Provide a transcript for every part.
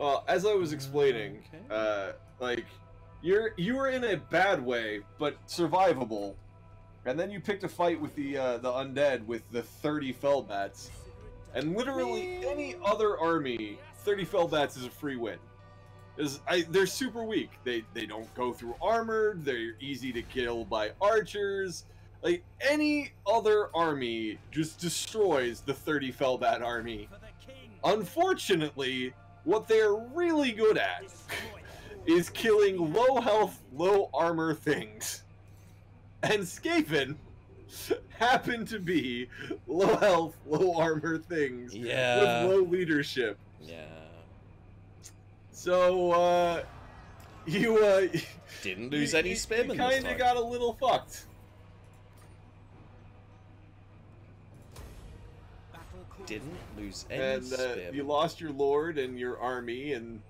Well, as I was explaining, like you were in a bad way, but survivable, and then you picked a fight with the undead with the 30 Fellbats, and literally any other army, 30 Fellbats is a free win. They're super weak. They don't go through armored. They're easy to kill by archers. Like any other army just destroys the 30 Fellbat army. Unfortunately, what they're really good at is killing low health, low armor things. And Skaven happen to be low health, low armor things with low leadership. Yeah. So, you didn't lose any spearmen. You kind of got a little fucked. Didn't lose any spearmen. You lost your lord and your army, and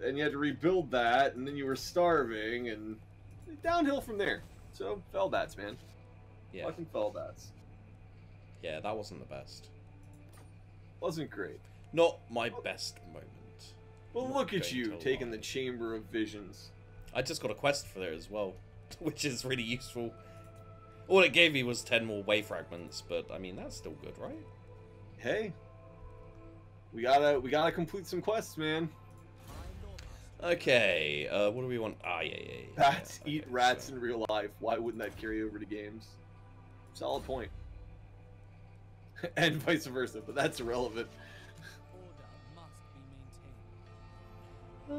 you had to rebuild that, and then you were starving, and downhill from there. So, Fellbats, man. Yeah. Fucking Fellbats. Yeah, that wasn't the best. Wasn't great. Not my best moment. Well, look at you, taking the Chamber of Visions. I just got a quest for it as well, which is really useful. All it gave me was 10 more way fragments, but I mean, that's still good, right? Hey. We gotta complete some quests, man. Okay, what do we want? Ah, yeah. Bats eat rats in real life. Why wouldn't that carry over to games? Solid point. And vice versa, but that's irrelevant. I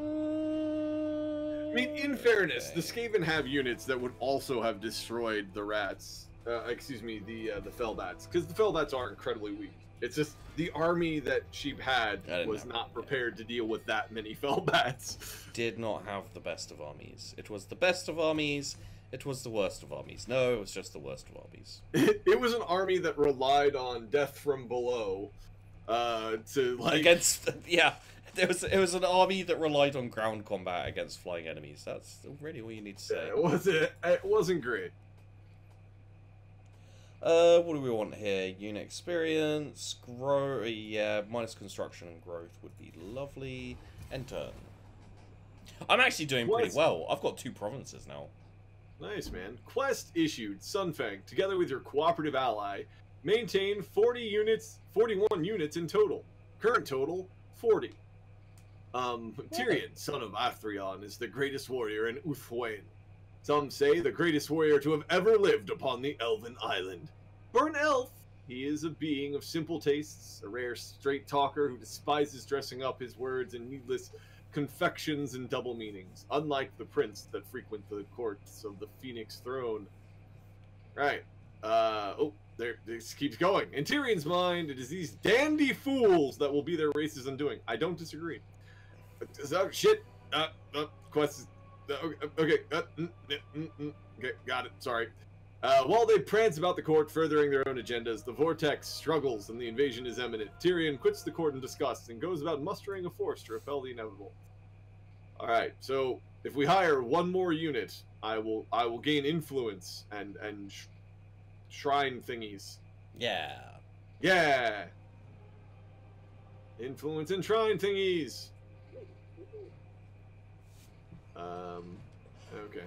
mean, in fairness, the Skaven have units that would also have destroyed the rats. Excuse me, the Fellbats, because the Fellbats are incredibly weak. It's just the army that she had was not prepared to deal with that many Fellbats. Did not have the best of armies. It was the best of armies. It was the worst of armies. No, it was just the worst of armies. It was an army that relied on death from below to like against It was an army that relied on ground combat against flying enemies. That's really all you need to say. It wasn't great. What do we want here? Unit experience, grow. Yeah, minus construction and growth would be lovely. And turn. I'm actually doing pretty well. I've got 2 provinces now. Nice, man. Quest issued. Sunfang, together with your cooperative ally, maintain 41 units in total. Current total, 40. Tyrion, son of Athreon, is the greatest warrior in Uthwain. Some say the greatest warrior to have ever lived upon the Elven Island. For an elf, he is a being of simple tastes, a rare straight talker who despises dressing up his words in needless confections and double meanings, unlike the prince that frequent the courts of the Phoenix throne. Right. This keeps going. In Tyrion's mind, it is these dandy fools that will be their race's undoing. I don't disagree. Shit. Quest. Okay. Okay, got it. Sorry. While they prance about the court, furthering their own agendas, the vortex struggles and the invasion is imminent. Tyrion quits the court in disgust and goes about mustering a force to repel the inevitable. All right. So if we hire one more unit, I will gain influence and shrine thingies. Yeah. Yeah. Influence and shrine thingies. Okay.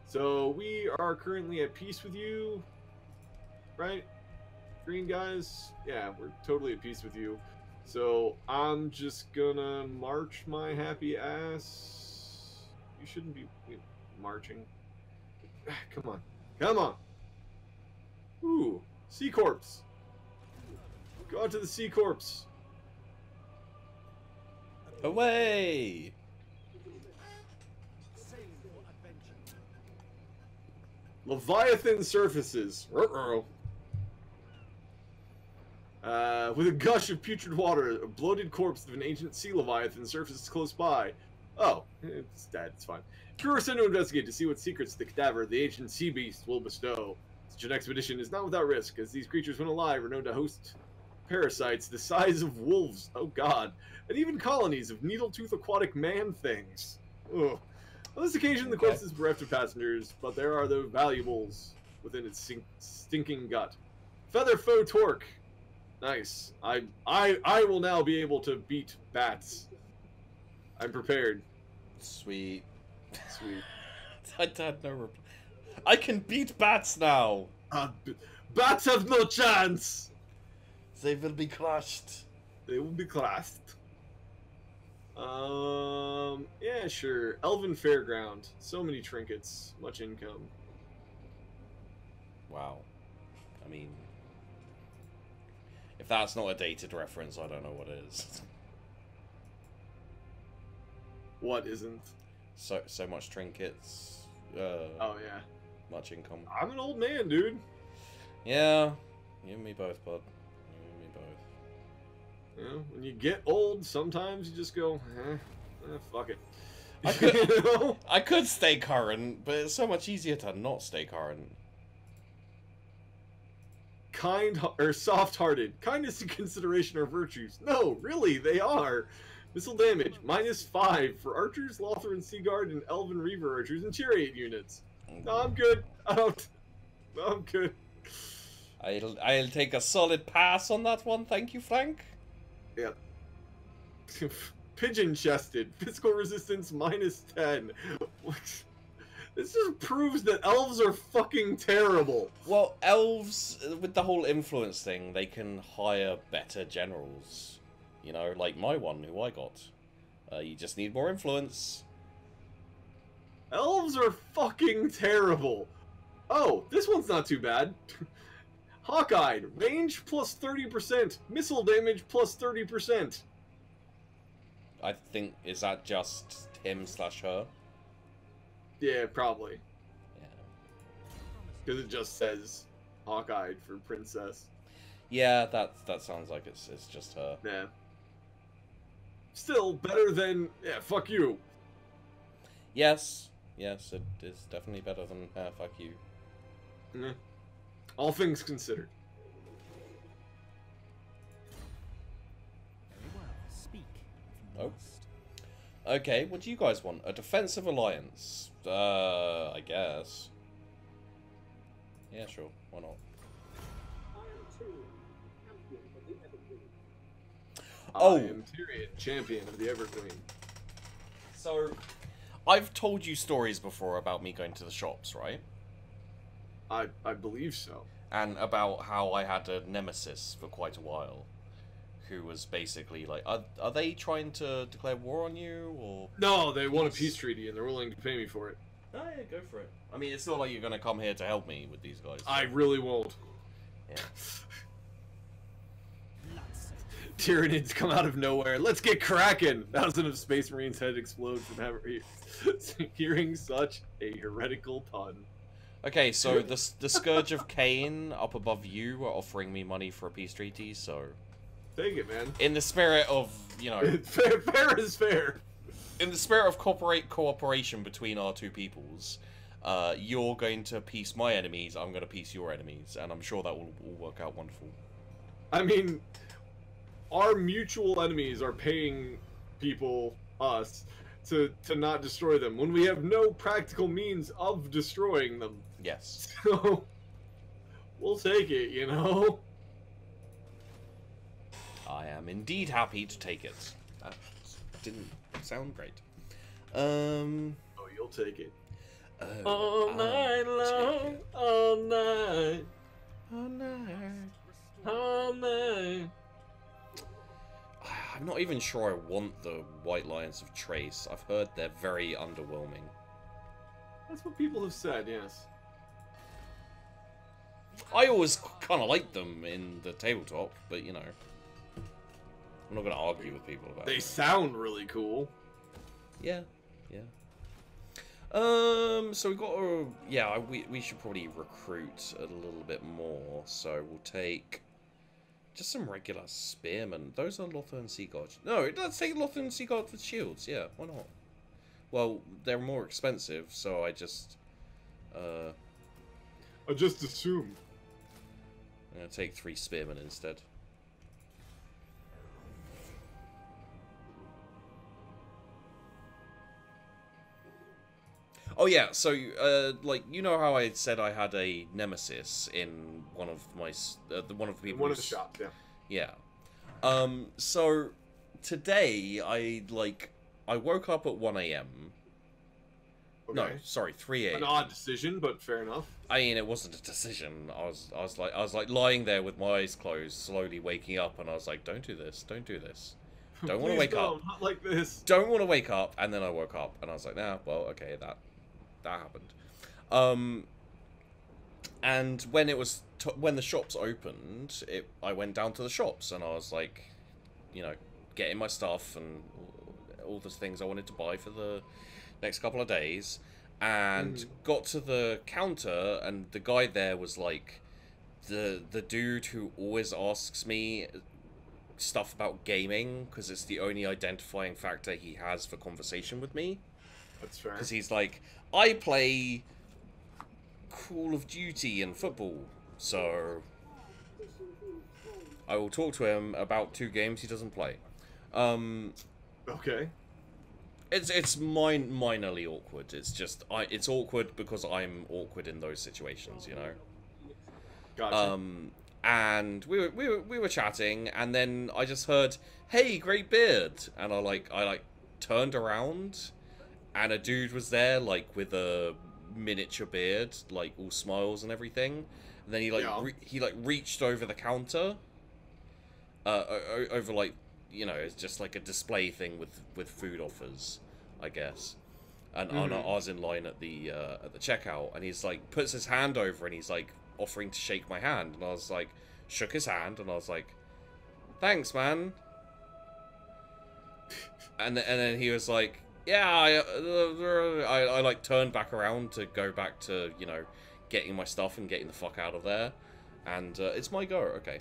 So we are currently at peace with you, right? Green guys? Yeah, we're totally at peace with you. So I'm just gonna march my happy ass. You shouldn't be marching. Come on. Come on. Ooh, Sea Corpse. Go out to the Sea Corpse. Away! Leviathan surfaces. With a gush of putrid water, a bloated corpse of an ancient sea leviathan surfaces close by. Oh, it's dead. It's fine. Crew are sent to investigate to see what secrets the cadaver of the ancient sea beast will bestow. Such an expedition is not without risk, as these creatures, when alive, are known to host parasites the size of wolves. Oh God! And even colonies of needle-tooth aquatic man-things. Ugh. On this occasion, the quest is bereft of passengers, but there are the valuables within its stinking gut. Feather foe torque. Nice. I will now be able to beat bats. I'm prepared. Sweet. Sweet. I had no reply. I can beat bats now. Bats have no chance. They will be crushed. They will be classed. Yeah, sure. Elven Fairground. So many trinkets. Much income. Wow. I mean, if that's not a dated reference, I don't know what is. What isn't? So much trinkets. Oh, yeah. Much income. I'm an old man, dude. Yeah. You and me both, bud. You and me both. You know, when you get old, sometimes you just go, fuck it. I could, You know? I could stay current, but it's so much easier to not stay current. Soft-hearted. Kindness and consideration are virtues. No, really, they are. Missile damage, -5 for archers, Lothran Sea Guard, and Elven Reaver archers and Chariot units. No, I'm good. No, I'm good. I'll take a solid pass on that one, thank you, Frank. Yeah. Pigeon-chested. Physical resistance -10. This just proves that elves are fucking terrible. Well, elves, with the whole influence thing, they can hire better generals. You know, like my one, who I got. You just need more influence. Elves are fucking terrible. Oh, this one's not too bad. Hawkeyed. Range plus 30%. Missile damage plus 30%. I think, is that just him/her? Yeah, probably. Yeah. Because it just says Hawkeyed for princess. Yeah, that sounds like it's just her. Yeah. Still better than, yeah, fuck you. Yes, it is definitely better than fuck you. Yeah. All things considered. Very well. Speak if you Oh. must. Okay, what do you guys want? A defensive alliance? I guess. Yeah, sure. Why not? Oh! I am Tyrion, champion of the Evergreen. So, I've told you stories before about me going to the shops, right? I believe so. And about how I had a nemesis for quite a while. Who was basically like, are they trying to declare war on you, or...? No, they want a peace treaty and they're willing to pay me for it. Oh yeah, go for it. I mean, it's not like you're gonna come here to help me with these guys. I really won't. Yeah. Tyranids come out of nowhere. Let's get cracking! Thousands of Space Marines' head explode from hearing such a heretical pun. Okay, so the Scourge of Cain up above you are offering me money for a peace treaty, so... Take it, man. In the spirit of, you know... fair is fair. In the spirit of cooperation between our two peoples, you're going to peace my enemies, I'm going to peace your enemies, and I'm sure that will all work out wonderful. I mean, our mutual enemies are paying people, us, to not destroy them, when we have no practical means of destroying them. Yes. So, we'll take it, you know? I am indeed happy to take it. That didn't sound great. Oh, you'll take it. All night long, all night, all night. all night. I'm not even sure I want the White Lions of Trace. I've heard they're very underwhelming. That's what people have said, yes. I always kind of liked them in the tabletop, but you know, I'm not going to argue with people about it. They sound really cool. Yeah. So we got to, yeah, we should probably recruit a little bit more. So we'll take just some regular spearmen. Those are Lothran Sea Guards. No, let's take Lothran Sea Guards with shields. Yeah, why not? Well, they're more expensive, so I just assumed. I'm gonna take 3 spearmen instead. Oh yeah, so like, you know how I said I had a nemesis in one of my one of the people. One of the shops, yeah. Yeah. So today I I woke up at 1 a.m. Okay. No, sorry, 3 a.m. An odd decision, but fair enough. I mean, it wasn't a decision. I was like lying there with my eyes closed, slowly waking up, and I was like, don't do this, don't do this. Don't want to wake up. Not like this. Don't want to wake up, and then I woke up, and I was like, nah, well, okay, that happened. And when it was when the shops opened, I went down to the shops, and I was like, you know, getting my stuff and all the things I wanted to buy for the next couple of days, and got to the counter, and the guy there was like the dude who always asks me stuff about gaming because it's the only identifying factor he has for conversation with me. That's fair. Because he's like, I play Call of Duty and football, so I will talk to him about 2 games he doesn't play. Okay. It's minorly awkward. It's just it's awkward because I'm awkward in those situations, you know. Gotcha. And we were chatting, and then I just heard, "Hey, great beard!" And I turned around, and a dude was there, like with a miniature beard, like all smiles and everything. And then he reached over the counter, over like, you know, it's just like a display thing with food offers, I guess. And I was in line at the checkout, and he's like puts his hand over, and he's like offering to shake my hand, and I was like, shook his hand, and I was like, thanks, man. And then he was like, yeah, I like turned back around to go back to, you know, getting my stuff and getting the fuck out of there. And it's my go. Okay.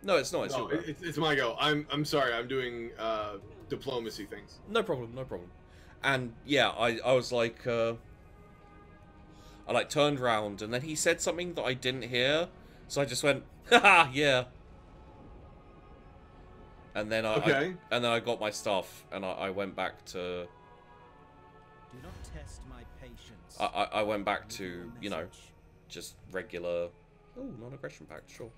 No, it's not. It's your go. It's my go. I'm sorry. I'm doing diplomacy things. No problem. No problem. And yeah, I was like, I like turned around, and then he said something that I didn't hear, so I just went, haha, yeah. And then I got my stuff, and I went back to. Do not test my patience. I went back to, you know, just regular. Oh, non-aggression pact, sure.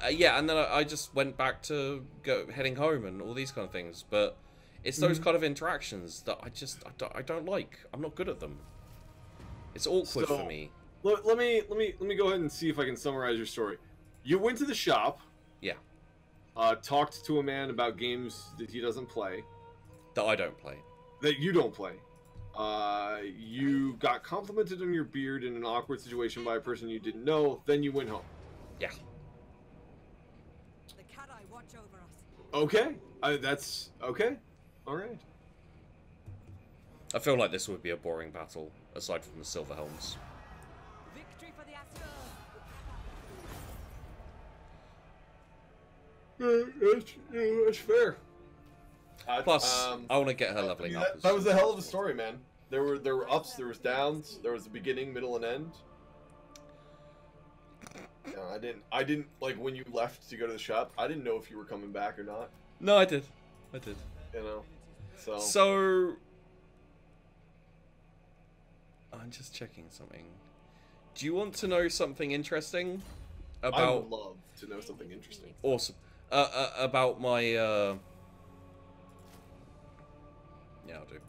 Yeah, and then I just went back to heading home and all these kind of things. But it's those kind of interactions that I don't like. I'm not good at them. It's awkward for me. Let me go ahead and see if I can summarize your story. You went to the shop. Yeah. Talked to a man about games that he doesn't play. That I don't play. That you don't play. You got complimented on your beard in an awkward situation by a person you didn't know. Then you went home. Yeah. The cat eye watch over us. Okay. That's okay. All right. I feel like this would be a boring battle, aside from the silver helms. Victory for the Astra. That's fair. Plus, I want to get her leveling up. That was a hell of a story, man. There were ups, there was downs, there was a beginning, middle, and end. No, I didn't like when you left to go to the shop. I didn't know if you were coming back or not. No, I did. You know, so I'm just checking something. Do you want to know something interesting about? I would love to know something interesting. Awesome. About my yeah, I'll do.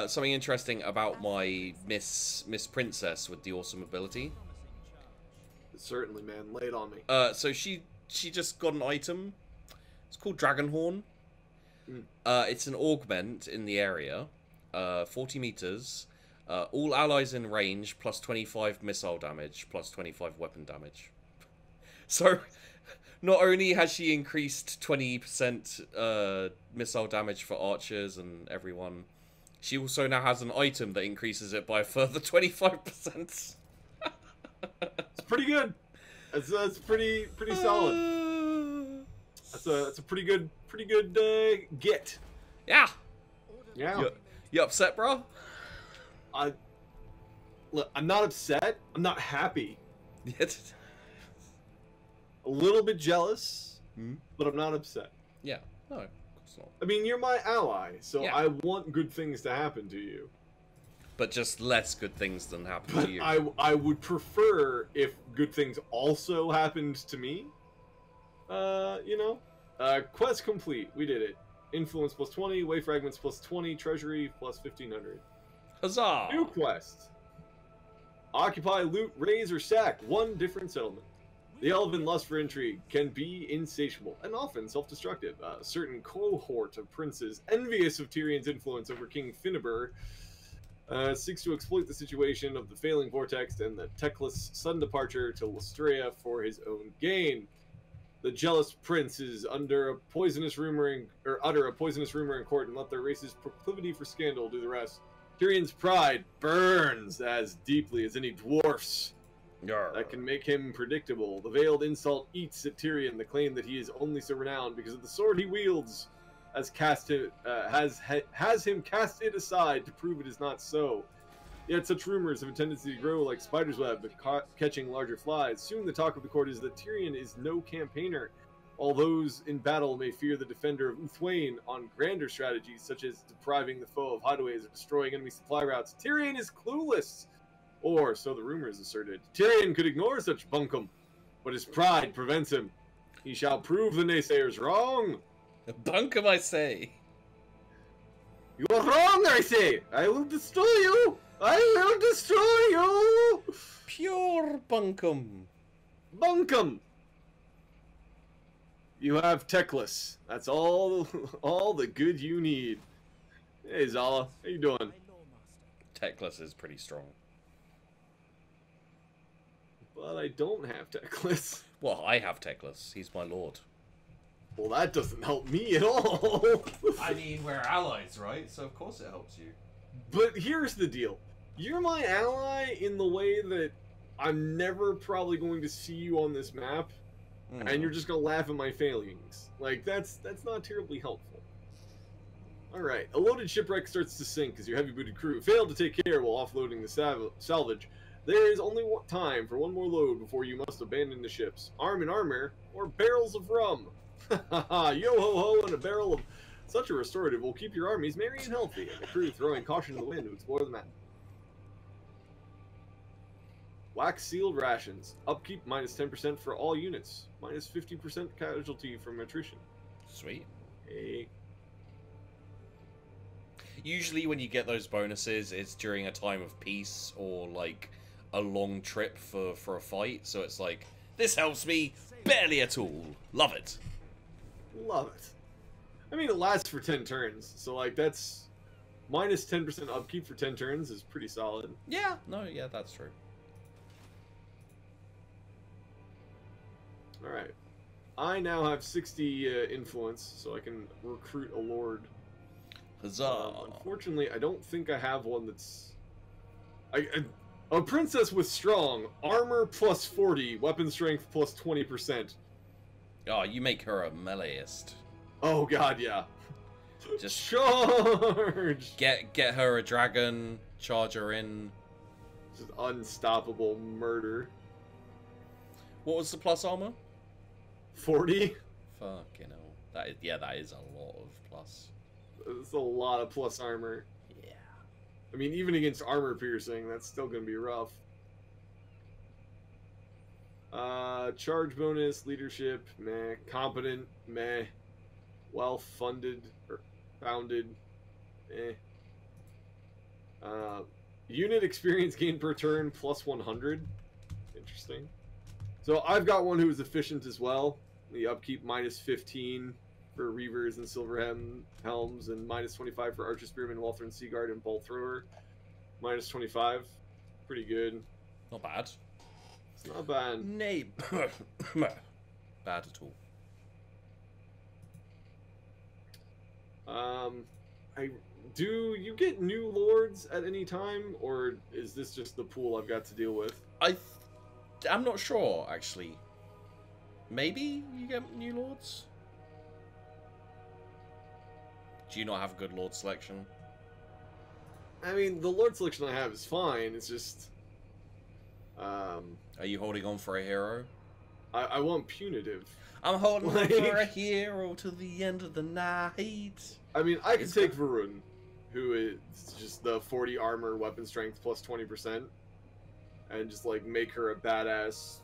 Something interesting about my Miss Princess with the awesome ability. Certainly, man. Lay it on me. So she just got an item. It's called Dragonhorn. It's an augment in the area. 40 meters. All allies in range, plus 25 missile damage, plus 25 weapon damage. So, not only has she increased 20% missile damage for archers and everyone, she also now has an item that increases it by a further 25%. It's pretty good. That's pretty solid. That's a pretty good get. Yeah. Yeah. You upset, bro? Look, I'm not upset. I'm not happy. Yet. A little bit jealous, but I'm not upset. Yeah. No, of course not. I mean, you're my ally, so yeah. I want good things to happen to you. But just less good things than happen to you. I would prefer if good things also happened to me. You know, quest complete. We did it. influence plus 20, way fragments plus 20, treasury plus 1500. Huzzah! New quest. Occupy, loot, raise, or sack one different settlement. The elven lust for intrigue can be insatiable and often self-destructive. A certain cohort of princes, envious of Tyrion's influence over King Finnebur, seeks to exploit the situation of the failing vortex and the Teclis' sudden departure to Lystria for his own gain. The jealous princes utter a poisonous rumor in court and let their race's proclivity for scandal do the rest. Tyrion's pride burns as deeply as any dwarf's. That can make him predictable. The veiled insult eats at Tyrion the claim that he is only so renowned because of the sword he wields has him cast it aside to prove it is not so. Yet such rumors have a tendency to grow like spider's web, catching larger flies. Soon the talk of the court is that Tyrion is no campaigner. All those in battle may fear the defender of Uthwain on grander strategies, such as depriving the foe of hideaways or destroying enemy supply routes. Tyrion is clueless! Or, so the rumors asserted. Tyrion could ignore such bunkum, but his pride prevents him. He shall prove the naysayers wrong. Bunkum, I say. You are wrong, I say. I will destroy you. I will destroy you. Pure bunkum. Bunkum. You have Teclis. That's all the good you need. Hey, Zala. How you doing? Teclis is pretty strong. But I don't have Teclis. Well, I have Teclis. He's my lord. Well, that doesn't help me at all. I mean, we're allies, right? So of course it helps you. But here's the deal. You're my ally in the way that I'm never probably going to see you on this map, and you're just gonna laugh at my failings. Like, that's not terribly helpful. Alright, a loaded shipwreck starts to sink as your heavy-booted crew fail to take care while offloading the salvage. There is only time for one more load before you must abandon the ships. Arm in armor, or barrels of rum. Yo-ho-ho, and a barrel of such a restorative will keep your armies merry and healthy, and the crew throwing caution to the wind to explore the map. Wax sealed rations. Upkeep minus 10% for all units. Minus 50% casualty from attrition. Sweet. Hey. Usually when you get those bonuses, it's during a time of peace or like a long trip for a fight. So it's like, this helps me barely at all. Love it. Love it. I mean, it lasts for 10 turns. So like that's minus 10% upkeep for 10 turns is pretty solid. Yeah. No, yeah, that's true. Alright. I now have 60 influence, so I can recruit a lord. Huzzah. Unfortunately, I don't think I have one that's... a princess with strong. Armor plus 40, weapon strength plus 20%. Oh, you make her a meleeist. Oh god, yeah. Just charge! Get her a dragon, charge her in. Just unstoppable murder. What was the plus armor? 40? Fucking hell. That is a lot of plus. That's a lot of plus armor. Yeah. I mean, even against armor piercing, that's still going to be rough. Charge bonus, leadership, meh. Competent, meh. Well-funded, or founded, eh. Unit experience gained per turn, plus 100. Interesting. So I've got one who is efficient as well. The upkeep minus 15 for Reavers and Silverham Helms, and minus 25 for Archer Spearman, Walthern Seaguard, and Bolt Thrower. Minus 25. Pretty good. Not bad. It's not bad. Nay. Bad at all. Do you get new lords at any time, or is this just the pool I've got to deal with? I'm not sure, actually. Maybe you get new lords? Do you not have a good lord selection? I mean, the lord selection I have is fine, it's just... Are you holding on for a hero? I want punitive. I'm holding on for a hero to the end of the night. I mean, I could take Varun, who is just the 40 armor, weapon strength, plus 20%, and just, like, make her a badass,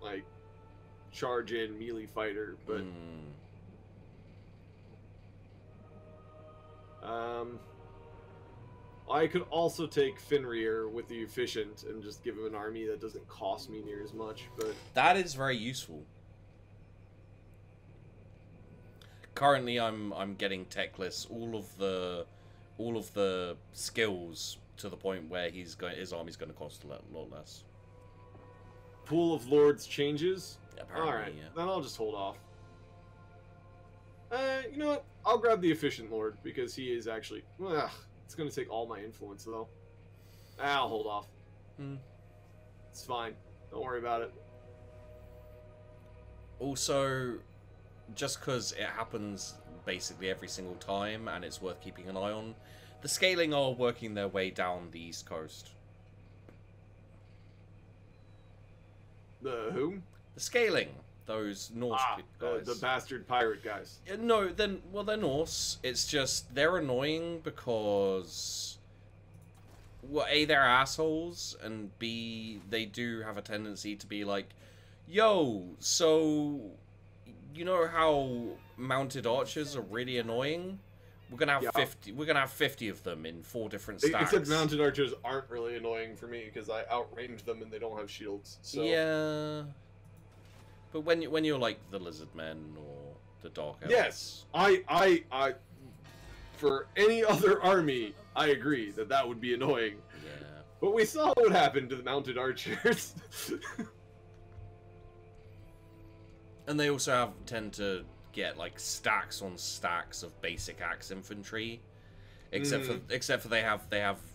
like, charge-in melee fighter, but... I could also take Fenrir with the efficient and just give him an army that doesn't cost me near as much, but That is very useful. Currently, I'm getting techless all of the skills to the point where his army's going to cost a lot less. Pool of Lords changes. Apparently, All right, yeah. then I'll just hold off. You know what? I'll grab the efficient Lord because he is actually. Ugh, it's going to take all my influence though. I'll hold off. It's fine. Don't worry about it. Also, just because it happens basically every single time and it's worth keeping an eye on, the scaling are working their way down the East Coast. The who? The scaling. Those Norse guys. The bastard pirate guys. No, then, well, they're Norse. It's just they're annoying because, well, A, they're assholes, and B, they do have a tendency to be like, yo, so you know how mounted archers are really annoying? We're gonna have 50. We're gonna have 50 of them in 4 different stacks. Except mounted archers aren't really annoying for me because I outrange them and they don't have shields. So. Yeah. But when you're like the lizard men or the dark elves. Yes, I for any other army, I agree that would be annoying. Yeah. But we saw what happened to the mounted archers. And they also tend to get like stacks on stacks of basic axe infantry, except for they have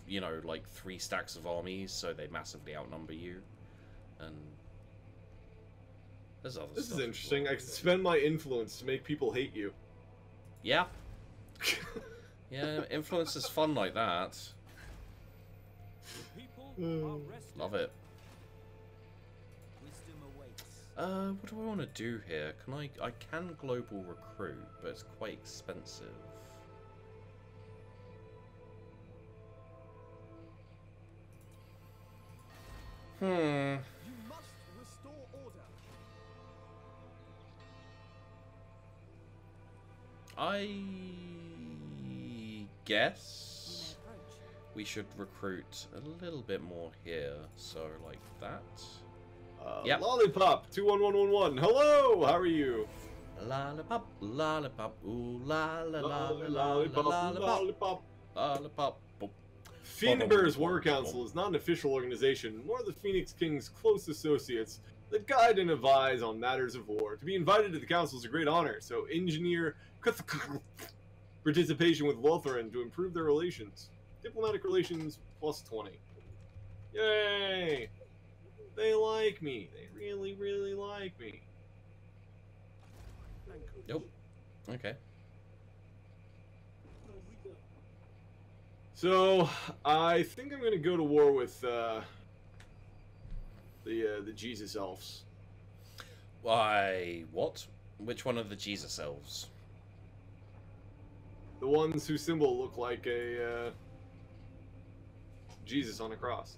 you know like 3 stacks of armies, so they massively outnumber you. And there's other this stuff is as interesting. well. I can spend my influence to make people hate you. Yeah. Yeah, influence is fun like that. Love it. Wisdom awaits. What do I want to do here? I can global recruit, but it's quite expensive. You must restore order. I guess we should recruit a little bit more here, so like that. Yep. Lollipop 21111. Hello, how are you? Lollipop, lollipop, ooh la la la la la Lollipop, lollipop, lollipop. lollipop. Fiendbear's War Council is not an official organization, nor the Phoenix King's close associates that guide and advise on matters of war. To be invited to the council is a great honor, so engineer participation with Lotharin to improve their relations. Diplomatic relations plus 20. Yay! They like me. They really, really like me. Nope. Okay. So, I think I'm going to go to war with the Jesus elves. Why, what? Which one of the Jesus elves? The ones whose symbol look like a Jesus on a cross.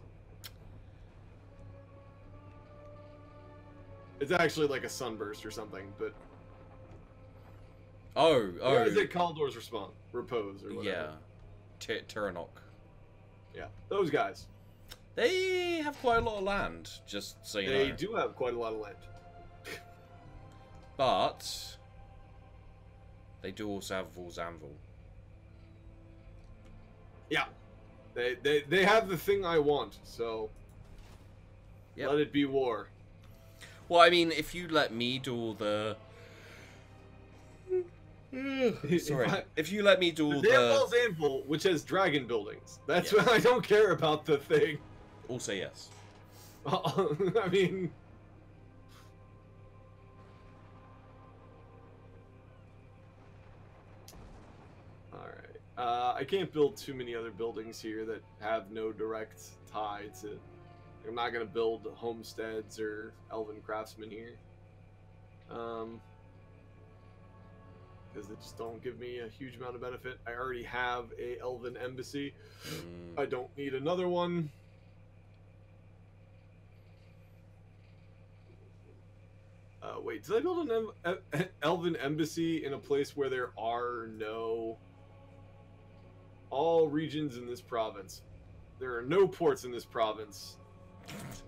It's actually like a sunburst or something, but... Oh. Or is it Caldor's repose or whatever? Yeah. Tyrannoc. Yeah, those guys. They have quite a lot of land, just so you know. They do have quite a lot of land. But they do also have Volzanvil. Yeah. They have the thing I want, so Yep. let it be war. Well, I mean, if you let me do all the... Sorry. If you let me do all They have the... Anvil, which has dragon buildings. That's Yes. why I don't care about the thing. Also, yes. I mean... Alright. I can't build too many other buildings here that have no direct tie to... I'm not going to build homesteads or elven craftsmen here. Because they just don't give me a huge amount of benefit. I already have a elven embassy. I don't need another one. Wait, did I build an elven embassy in a place where there are no all regions in this province. There are no ports in this province.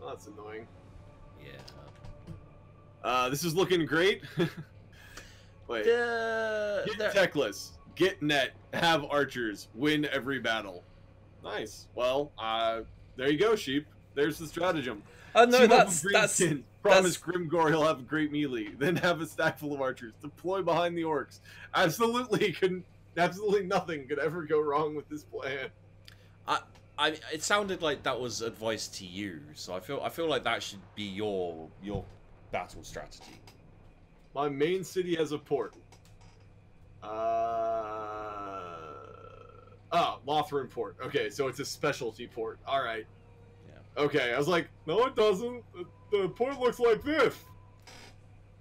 Oh, that's annoying. Yeah. This is looking great. Wait. Get techless. Get net. Have archers. Win every battle. Nice. Well, there you go, sheep. There's the stratagem. Oh no, Team up that's with Greenskin. Promise Grimgore he'll have a great melee. Then have a stack full of archers. Deploy behind the orcs. Absolutely nothing could ever go wrong with this plan. It sounded like that was advice to you, so I feel like that should be your battle strategy. My main city has a port. Lothran port. Okay, so it's a specialty port. All right. Yeah. Okay, I was like, no, it doesn't. The port looks like this,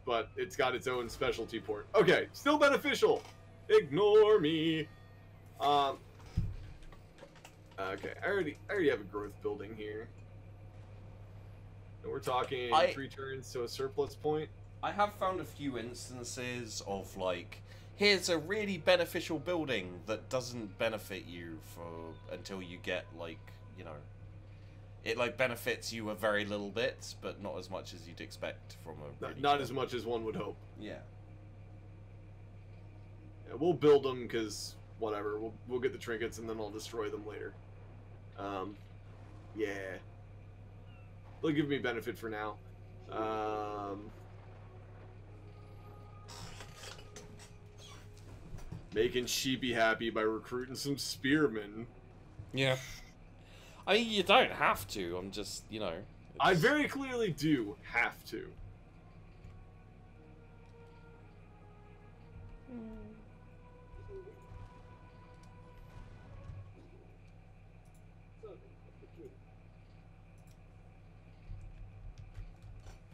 but it's got its own specialty port. Okay, still beneficial. Ignore me. Okay, I already have a growth building here. And we're talking 3 turns to a surplus point. I have found a few instances of, like, here's a really beneficial building that doesn't benefit you until you get, like, you know, it, like, benefits you a very little bit, but not as much as you'd expect from a... Really not as much as one would hope. Yeah. Yeah, we'll build them, because, whatever, we'll get the trinkets, and then I'll destroy them later. Yeah. They'll give me benefit for now. Making Sheepy happy by recruiting some spearmen. Yeah. I mean, you don't have to. I'm just, you know... I very clearly do have to.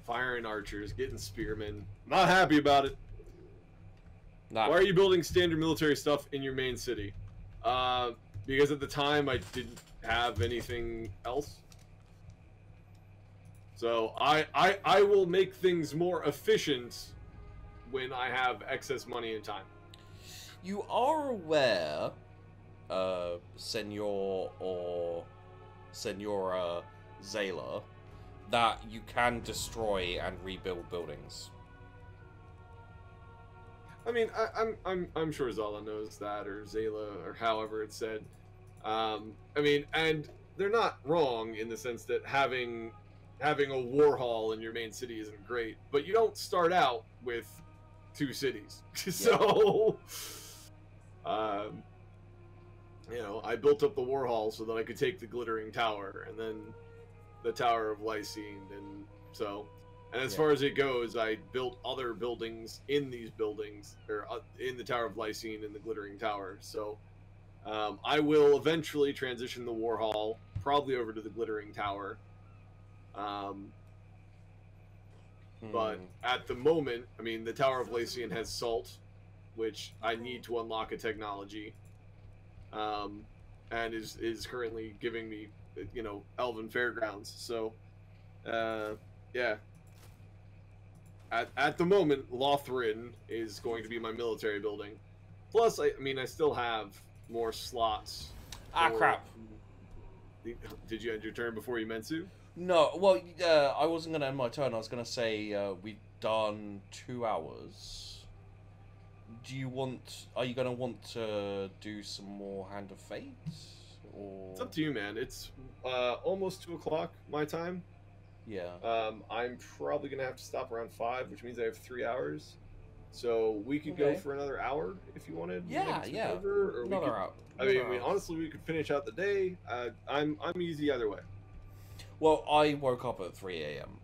Firing archers, getting spearmen. Not happy about it. Nah. Why are you building standard military stuff in your main city? Because at the time I didn't have anything else. So I will make things more efficient when I have excess money and time. You are aware, Senor or Senora Zayla, that you can destroy and rebuild buildings. I mean, I'm sure Zala knows that, or Zayla, or however it's said. I mean, and they're not wrong in the sense that having a war hall in your main city isn't great, but you don't start out with 2 cities. So, you know, I built up the war hall so that I could take the Glittering Tower, and then the Tower of Lysine, and so... And as far as it goes, I built other buildings in these buildings, or in the Tower of Lysine and the Glittering Tower. So I will eventually transition the War Hall, probably over to the Glittering Tower. But at the moment, I mean, the Tower of Lysine has Salt, which I need to unlock a technology, and is currently giving me, you know, Elven Fairgrounds. So, yeah. At the moment, Lothran is going to be my military building. Plus, I mean, I still have more slots. Crap. Did you end your turn before you meant to? No, well, I wasn't going to end my turn. I was going to say we've done 2 hours. Are you going to want to do some more Hand of Fate? Or... It's up to you, man. It's almost 2 o'clock my time. Yeah. I'm probably gonna have to stop around 5, which means I have 3 hours. So we could go for another hour if you wanted. Yeah, yeah. Over, or another hour. I mean, honestly, we could finish out the day. I'm easy either way. Well, I woke up at 3 a.m.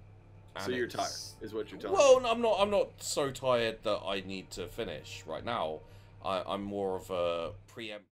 So you're tired, is what you're telling me. Well, I'm not so tired that I need to finish right now. I'm more of a preempt.